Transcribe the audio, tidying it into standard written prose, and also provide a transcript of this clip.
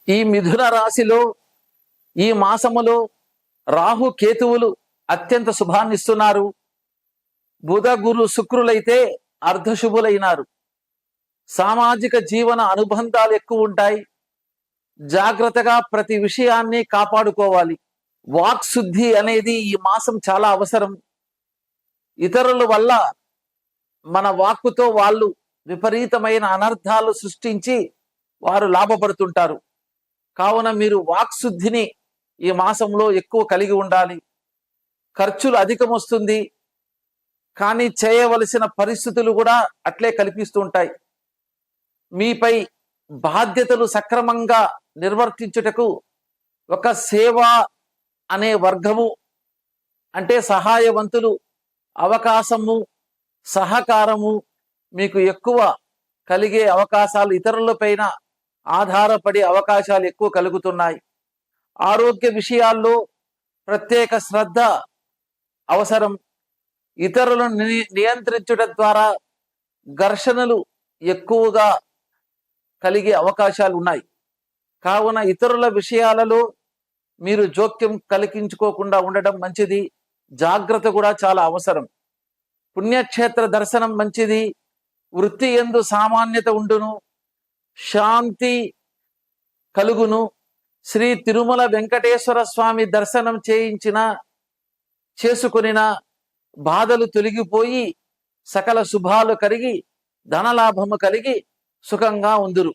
ఈ మిథున రాశిలో ఈ మాసములో రాహు కేతువులు అత్యంత శుభాన్నిస్తున్నారు. బుధ గురు శుక్రులైతే అర్ధశుభులైనారు. సామాజిక జీవన అనుబంధాలు ఎక్కువ ఉంటాయి. జాగ్రత్తగా ప్రతి విషయాన్ని కాపాడుకోవాలి. వాక్ శుద్ధి అనేది ఈ మాసం చాలా అవసరం. ఇతరుల వల్ల మన వాక్కుతో వాళ్ళు విపరీతమైన అనర్థాలు సృష్టించి వారు లాభపడుతుంటారు. కావున మీరు వాక్ శుద్ధిని ఈ మాసంలో ఎక్కువ కలిగి ఉండాలి. ఖర్చులు అధికం వస్తుంది, కానీ చేయవలసిన పరిస్థితులు కూడా అట్లే కల్పిస్తూ ఉంటాయి. మీపై బాధ్యతలు సక్రమంగా నిర్వర్తించుటకు ఒక సేవ అనే వర్గము అంటే సహాయవంతులు, అవకాశము, సహకారము మీకు ఎక్కువ కలిగే అవకాశాలు, ఇతరులపైన ఆధారపడే అవకాశాలు ఎక్కువ కలుగుతున్నాయి. ఆరోగ్య విషయాల్లో ప్రత్యేక శ్రద్ధ అవసరం. ఇతరులను నియంత్రించడం ద్వారా ఘర్షణలు ఎక్కువగా కలిగే అవకాశాలు ఉన్నాయి. కావున ఇతరుల విషయాలలో మీరు జోక్యం కలిగించుకోకుండా ఉండడం మంచిది. జాగ్రత్త కూడా చాలా అవసరం. పుణ్యక్షేత్ర దర్శనం మంచిది. వృత్తి యందు సామాన్యత ఉండును, శాంతి కలుగును. శ్రీ తిరుమల వెంకటేశ్వర స్వామి దర్శనం చేసుకొనిన బాధలు తొలగిపోయి సకల శుభాలు కలిగి ధనలాభము కలిగి సుఖంగా ఉందురు.